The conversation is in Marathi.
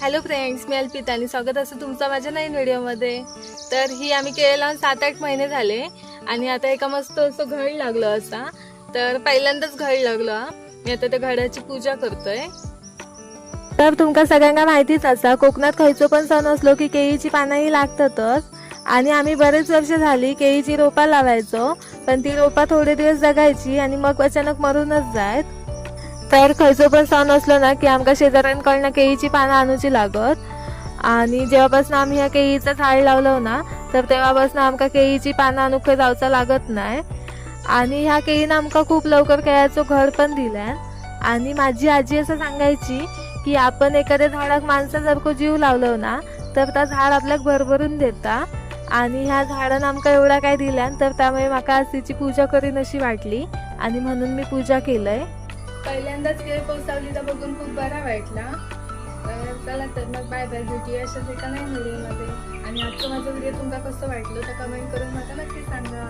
हॅलो फ्रेंड्स, मी अल्पिता आणि स्वागत असं तुमचं माझ्या नवीन व्हिडिओमध्ये. तर ही आम्ही केलेला 7-8 महिने झाले आणि आता एका मस्त असं घड लागलं असा. तर पहिल्यांदाच घड लागलं. मी आता त्या घडाची पूजा करतोय. तर तुमका सगळ्यांना माहितीच असा, कोकणात खयचो पण सण असलो की केळीची पानंही लागतातच. आणि आम्ही बरेच वर्ष झाली केळीची रोपा लावायचो, पण ती रोपा थोडे दिवस जगायची आणि मग अचानक मरूनच जायत. तर खयचो पण सण असलो ना की आमका शेजाऱ्यांकडनं केळीची पानं आणूची लागत. आणि जेव्हापासून आम्ही ह्या केळीचं झाड लावलं ना, तर तेव्हापासून आमका केळीची पानं आणूक जाऊचा लागत नाही. आणि ह्या केळीनं आमका खूप लवकर केळाचं घड पण दिल्यान. आणि माझी आजी असं सांगायची की आपण एखाद्या झाडाक माणसासारखं जीव लावलो ना, तर त्या झाड आपल्याक भरभरून देता. आणि ह्या झाडानं आमका एवढा काय दिल्यान, तर त्यामुळे माका आज तिची पूजा करीन अशी वाटली आणि म्हणून मी पूजा केलंय. पहिल्यांदाच केळ पोचवलीला बघून खूप बरा वाटला. तर चला तर मग बाय बाय, भेटूया अशाच एका नवीन व्हिडिओमध्ये. आणि आजचं माझं व्हिडिओ तुमका कसं वाटलं तर कमेंट करून मला नक्की सांगा.